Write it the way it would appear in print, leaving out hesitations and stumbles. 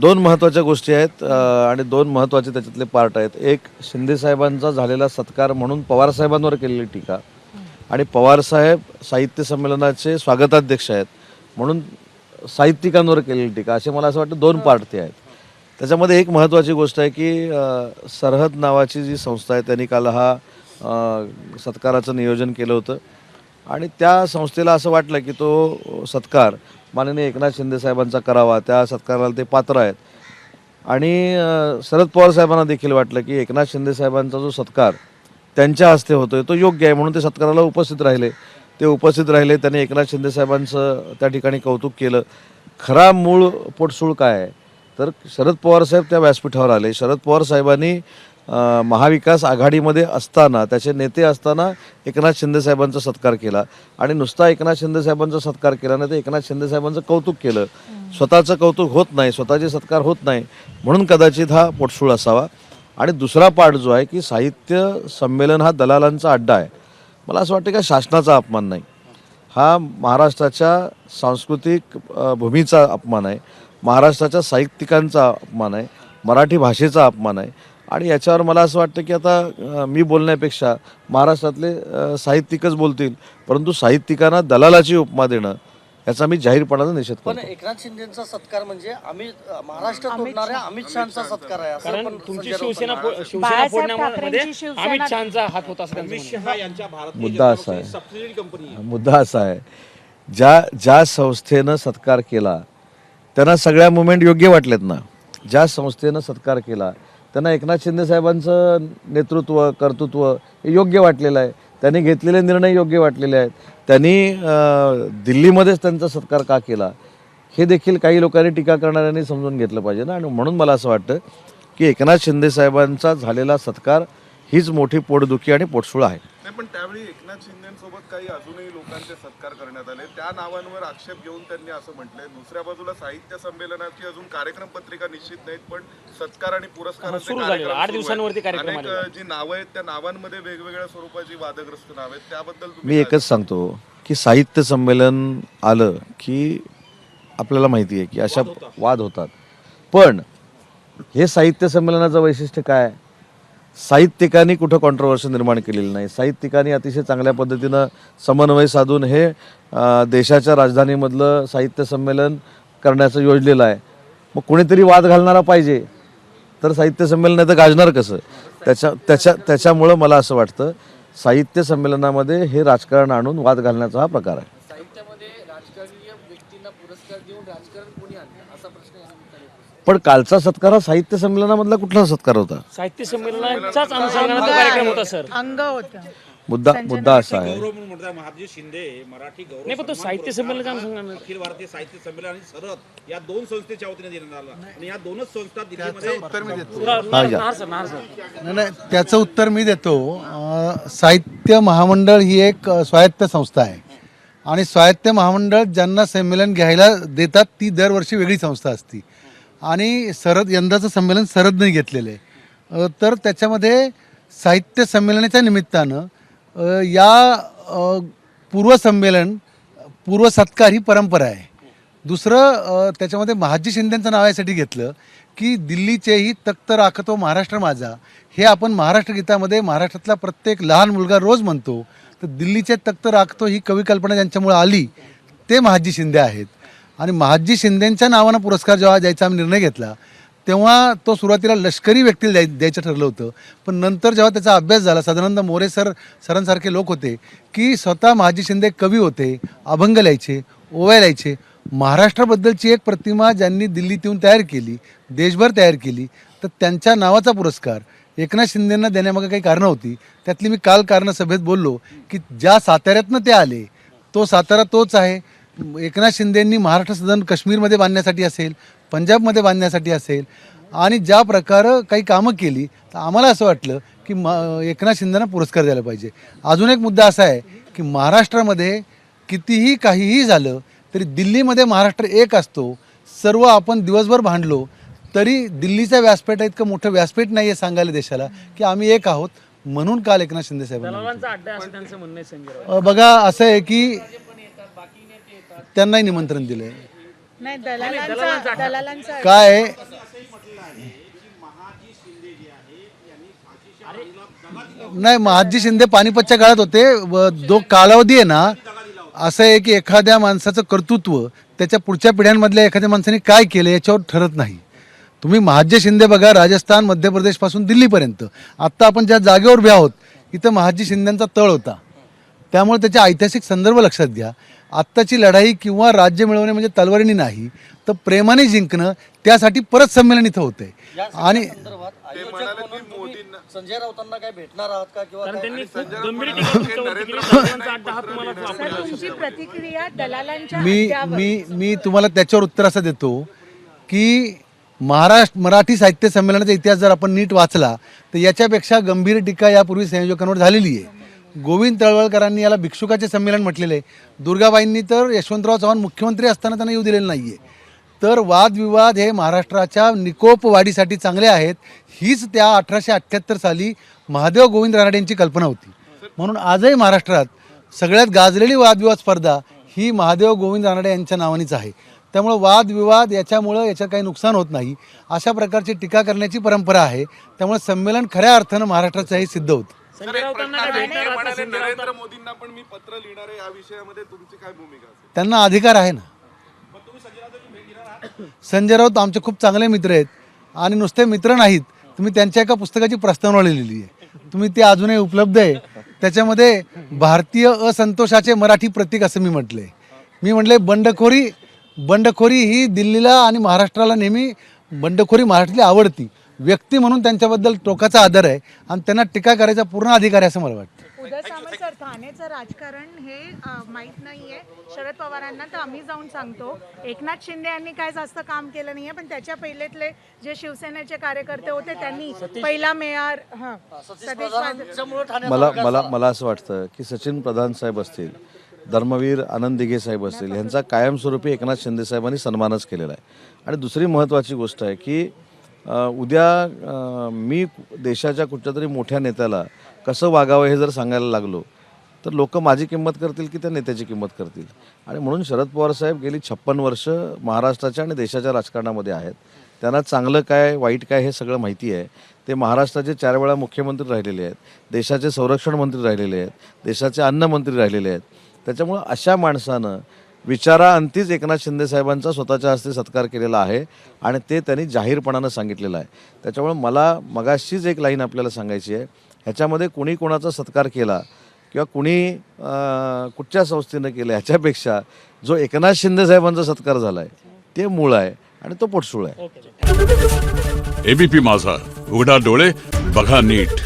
दोन महत्त्वाच्या गोष्टी आहेत आणि दोन महत्त्वाचे त्याच्यातले पार्ट आहेत. एक शिंदेसाहेबांचा झालेला सत्कार म्हणून पवारसाहेबांवर केलेली टीका आणि पवारसाहेब साहित्य संमेलनाचे स्वागताध्यक्ष आहेत म्हणून साहित्यिकांवर केलेली टीका, असे मला असं वाटतं दोन पार्ट ते आहेत. त्याच्यामध्ये एक महत्त्वाची गोष्ट आहे की सरहद नावाची जी संस्था आहे त्यांनी काल हा सत्काराचं नियोजन केलं होतं आणि त्या संस्थेला असं वाटलं की तो सत्कार माननीय एकनाथ शिंदेसाहेबांचा करावा, त्या सत्काराला ते पात्र आहेत. आणि शरद पवार साहेबांना देखील वाटलं की एकनाथ शिंदेसाहेबांचा जो सत्कार त्यांच्या हस्ते होतोय तो योग्य आहे म्हणून ते सत्काराला उपस्थित राहिले. त्यांनी एकनाथ शिंदेसाहेबांचं त्या ठिकाणी कौतुक केलं. खरा मूळ पोटसूळ काय आहे तर शरद पवार साहेब त्या व्यासपीठावर आले. शरद पवार साहेबांनी महाविकास आघाडीमध्ये असताना त्याचे नेते असताना एकनाथ शिंदेसाहेबांचा सत्कार केला आणि नुसता एकनाथ शिंदेसाहेबांचा सत्कार केला नाही तर एकनाथ शिंदेसाहेबांचं कौतुक केलं. स्वतःचं कौतुक होत नाही, स्वतःचे सत्कार होत नाही म्हणून कदाचित हा पोटसूळ असावा. आणि दुसरा पार्ट जो आहे की साहित्य संमेलन हा दलालांचा अड्डा आहे, मला असं वाटतं का शासनाचा अपमान नाही, हा महाराष्ट्राच्या सांस्कृतिक भूमीचा अपमान आहे, महाराष्ट्राच्या साहित्यिकांचा अपमान आहे, मराठी भाषेचा अपमान आहे. आणि याच्यावर मला असं वाटतं की आता मी बोलण्यापेक्षा महाराष्ट्रातले साहित्यिकच बोलतील, परंतु साहित्यिकांना दलालाची उपमा देणं याचा मी जाहीरपणाने निषेध पण करतो. एकनाथ शिंदेचा सत्कार म्हणजे महाराष्ट्र तोडणाऱ्या अमित शहाचा सत्कार आहे असं कारण पण तुमची संजय शिवसेना राऊतांना शिवसेना बाळासाहेब फोडण्यामध्ये ठाकरेंची शिवसेना- अमित शहाचा हात होता असं त्यांचं अमित म्हणणं. शहा यांच्या भारतीय मुद्दा जनता असा आहे. पक्षाची सबसिडियरी कंपनी आहे. मुद्दा असा आहे, ज्या संस्थेनं सत्कार केला त्यांना सगळ्या मुवमेंट योग्य वाटलेत ना. ज्या संस्थेनं सत्कार केला त्यांना एकनाथ शिंदेसाहेबांचं नेतृत्व कर्तृत्व हे योग्य वाटलेलं आहे, त्यांनी घेतलेले निर्णय योग्य वाटलेले आहेत. त्यांनी दिल्लीमध्येच त्यांचा सत्कार का केला हे देखील काही लोकांनी टीका करणाऱ्यांनी समजून घेतलं पाहिजे ना. आणि म्हणून मला असं वाटतं की एकनाथ शिंदेसाहेबांचा झालेला सत्कार हीच मोठी पोटदुखी आणि पोटसूळ आहे. नाही, पण त्यावेळी एकनाथ शिंदेसोबत काही अजूनही लोकांचे सत्कार करण्यात आले, त्या नावांवर आक्षेप घेऊन त्यांनी असं म्हटलंय. दुसऱ्या बाजूला साहित्य संमेलनाची अजून कार्यक्रम पत्रिका निश्चित नाहीत, पण सत्कार आणि पुरस्काराचे सुरू झाले, कार्यक्रम 8 सुरू आहेत. दिवसांवरती कार्यक्रम अनेक आलेले. जी नावं आहेत त्या नावांमध्ये वेगवेगळ्या स्वरूपाची वादग्रस्त नाव आहेत, त्याबद्दल मी तुम्ही एकच सांगतो की साहित्य संमेलन आलं की आपल्याला माहिती आहे की अशा वाद होतात. पण हे साहित्य संमेलनाचं वैशिष्ट्य काय आहे? साहित्यिकांनी कुठं कॉन्ट्रोवर्सी निर्माण केलेली नाही. साहित्यिकांनी अतिशय चांगल्या पद्धतीनं समन्वय साधून हे देशाच्या राजधानीमधलं साहित्य संमेलन करण्याचं योजलेलं आहे. मग कोणीतरी वाद घालणारा पाहिजे तर साहित्य संमेलन नाही तर गाजणार कसं? त्याच्यामुळं मला असं वाटतं साहित्य संमेलनामध्ये हे राजकारण आणून वाद घालण्याचा हा प्रकार आहे. साहित्यामध्ये राजकीय व्यक्तींना पुरस्कार देऊन राजकारण कोणी आणलं असा प्रश्न या निमित्ताने येतो. पण कालचा सत्कार हा साहित्य संमेलनामधला कुठला सत्कार होता? साहित्य संमेलनाचाच अनुषंगाने तो कार्यक्रम होता सर. अंग होतं. मुद्दा असा आहे, गौरव म्हणून म्हणतात महाराज शिंदे मराठी गौरव नाही पण तो सन्मान साहित्य संमेलनाच्या अनुषंगाने अखिल भारतीय साहित्य संमेलन आणि सरहद या दोन संस्थेच्या वतीने देण्यात आला आणि या दोनच संस्था दिल्लीमध्ये उत्तर मी देतो. नार सर. नाही, त्याचं उत्तर मी देतो. साहित्य महामंडळ ही एक स्वायत्त संस्था आहे आणि स्वायत्त महामंडळ ज्यांना संमेलन घ्यायला देतात ती दरवर्षी वेगळी संस्था असती आणि यंदाचं संमेलन सरहदने घेतलेलं आहे. तर त्याच्यामध्ये साहित्य संमेलनाच्या निमित्तानं या पूर्व सत्कार ही परंपरा आहे. दुसरं त्याच्यामध्ये महाजी शिंदेंचं नाव यासाठी घेतलं की दिल्लीचेही तख्त राखतो महाराष्ट्र माझा हे आपण महाराष्ट्र गीतामध्ये महाराष्ट्रातला प्रत्येक लहान मुलगा रोज म्हणतो. तर दिल्लीचे तख्त राखतो ही कविकल्पना ज्यांच्यामुळे आली ते महाजी शिंदे आहेत. आणि महाजी शिंदेंच्या नावानं पुरस्कार जेव्हा द्यायचा आम्ही निर्णय घेतला तेव्हा तो सुरुवातीला लष्करी व्यक्तीला द्यायचं ठरलं होतं. पण नंतर जेव्हा त्याचा अभ्यास झाला, सदानंद मोरे सरांसारखे लोक होते की स्वतः महाजी शिंदे कवी होते, अभंग लिहायचे, ओव्या लिहायचे, महाराष्ट्राबद्दलची एक प्रतिमा ज्यांनी दिल्लीत येऊन तयार केली, देशभर तयार केली, तर त्यांच्या नावाचा पुरस्कार एकनाथ शिंदेंना देण्यामागे काही कारणं होती. त्यातली मी काल कारणसभेत बोललो की ज्या साताऱ्यातनं ते आले तो सातारा तोच आहे. एकनाथ शिंदेंनी महाराष्ट्र सदन काश्मीरमध्ये बांधण्यासाठी असेल, पंजाबमध्ये बांधण्यासाठी असेल आणि ज्या प्रकारे काही कामं केली तर आम्हाला असं वाटलं की एकनाथ शिंदेंना पुरस्कार द्यायला पाहिजे. अजून एक मुद्दा असा आहे की महाराष्ट्रामध्ये कितीही काहीही झालं तरी दिल्लीमध्ये महाराष्ट्र एक असतो. सर्व आपण दिवसभर भांडलो तरी दिल्लीच्या व्यासपीठा इतकं मोठं व्यासपीठ नाही आहे सांगायला देशाला की आम्ही एक आहोत. म्हणून काल एकनाथ शिंदे साहेबांना दलालांचा अड्डा असं त्यांचं म्हणणं आहे संजय राऊत. बघा असं आहे की त्यांनाही निमंत्रण दिलंय. नाही, दलालांचा काय नाही, महादजी शिंदे पानिपतच्या काळात होते. जो कालावधी आहे ना, असं आहे की एखाद्या माणसाचं कर्तृत्व त्याच्या पुढच्या पिढ्यांमधल्या एखाद्या माणसाने काय केलं याच्यावर ठरत नाही. तुम्ही महादजी शिंदे बघा, राजस्थान, मध्य प्रदेशपासून दिल्लीपर्यंत. आत्ता आपण ज्या जागेवर उभे आहोत इथं महादजी शिंदेंचा तळ होता. त्यामुळे त्याचे ऐतिहासिक संदर्भ लक्षात घ्या. आत्ताची लढाई किंवा राज्य मिळवणे म्हणजे तलवारीने नाही, तर प्रेमाने जिंकणं, त्यासाठी परत संमेलन इथं होतंय. आणि संजय राऊतांना काय भेटणार आहात का किंवा कारण त्यांनी खूप गंभीर टीका तुमच्यावरती केली. दलालांचा अड्डा हा तुम्हाला वापरला. तुमची प्रतिक्रिया दलालांच्या मी अड्ड्यावर. मी मी तुम्हाला त्याच्यावर उत्तर असं देतो की मराठी साहित्य संमेलनाचा इतिहास जर आपण नीट वाचला तर याच्यापेक्षा गंभीर टीका यापूर्वी संयोजकांवर झालेली आहे. गोविंद तळवळकरांनी याला भिक्षुकाचे संमेलन म्हटलेलं आहे. दुर्गाबाईंनी तर यशवंतराव चव्हाण मुख्यमंत्री असताना त्यांना येऊ दिलेलं नाही आहे. तर वादविवाद हे महाराष्ट्राच्या निकोप वाढीसाठी चांगले आहेत. हीच त्या 1878 साली महादेव गोविंद रानडे यांची कल्पना होती. म्हणून आजही महाराष्ट्रात सगळ्यात गाजलेली वादविवाद स्पर्धा ही महादेव गोविंद रानडे यांच्या नावानेच आहे. त्यामुळे वादविवाद याच्यामुळं याच्यात काही नुकसान होत नाही. अशा प्रकारची टीका करण्याची परंपरा आहे. त्यामुळे संमेलन खऱ्या अर्थानं महाराष्ट्राचं हे सिद्ध होतं. संजय राऊतांना काय भेटणार आहात का? संजय राऊत नरेंद्र मोदींना पण मी पत्र लिहिणार आहे, या विषयामध्ये तुमची काय भूमिका असेल? त्यांना अधिकार आहे ना. संजय राऊत आमचे खूप चांगले मित्र आहेत आणि नुसते मित्र नाहीत. तुम्ही त्यांच्या एका पुस्तकाची प्रस्तावना लिहिली आहे, तुम्ही ती अजूनही उपलब्ध आहे. त्याच्यामध्ये भारतीय असंतोषाचे मराठी प्रतीक असं मी म्हटले. मी म्हटले बंडखोरी ही दिल्लीला आणि महाराष्ट्राला नेहमी बंडखोरी महाराष्ट्राला आवडती. व्यक्ती म्हणून त्यांच्याबद्दल टोकाचा आदर आहे आणि त्यांना टीका करायचा पूर्ण अधिकार आहे असं मला वाटतं. उदय सामंत सर, ठाण्याचं राजकारण हे माहीत नाहीये शरद पवारांना, तर आम्ही जाऊन सांगतो. एकनाथ शिंदे यांनी काय जास्त काम केलं नाहीये, पण त्याच्या पहिलेतले जे शिवसेनेचे कार्यकर्ते होते त्यांनी पहिला मेयर सतीश मला असं वाटतं की सचिन प्रधान साहेब असतील, धर्मवीर आनंद दिघे साहेब असतील, यांचा कायमस्वरूपी एकनाथ शिंदे साहेबांनी सन्मानच केलेला आहे. आणि दुसरी महत्त्वाची गोष्ट आहे की उद्या मी देशाच्या कुठच्या तरी मोठ्या नेत्याला कसं वागावं हे जर सांगायला लागलो तर लोक माझी किंमत करतील की त्या नेत्याची किंमत करतील. आणि म्हणून शरद पवार साहेब गेली 56 वर्ष महाराष्ट्राच्या आणि देशाच्या राजकारणामध्ये आहेत. त्यांना चांगलं काय वाईट काय हे सगळं माहिती आहे. ते महाराष्ट्राचे 4 वेळा मुख्यमंत्री राहिलेले आहेत, देशाचे संरक्षण मंत्री राहिलेले आहेत, देशाचे अन्नमंत्री राहिलेले आहेत. त्याच्यामुळं अशा माणसानं विचाराअंतीच एकनाथ शिंदे साहेबांचा स्वतःच्या हस्ते सत्कार केलेला आहे आणि ते त्यांनी जाहीरपणानं सांगितलेलं आहे. त्याच्यामुळे मला मगाशीच एक लाईन आपल्याला सांगायची आहे. ह्याच्यामध्ये कुणी कोणाचा सत्कार केला किंवा कुणी कुठच्या संस्थेनं केलं ह्याच्यापेक्षा जो एकनाथ शिंदे साहेबांचा सत्कार झाला आहे ते मूळ आहे आणि तो पोटसूळ आहे. एबीपी माझा, उघडा डोळे बघा नीट.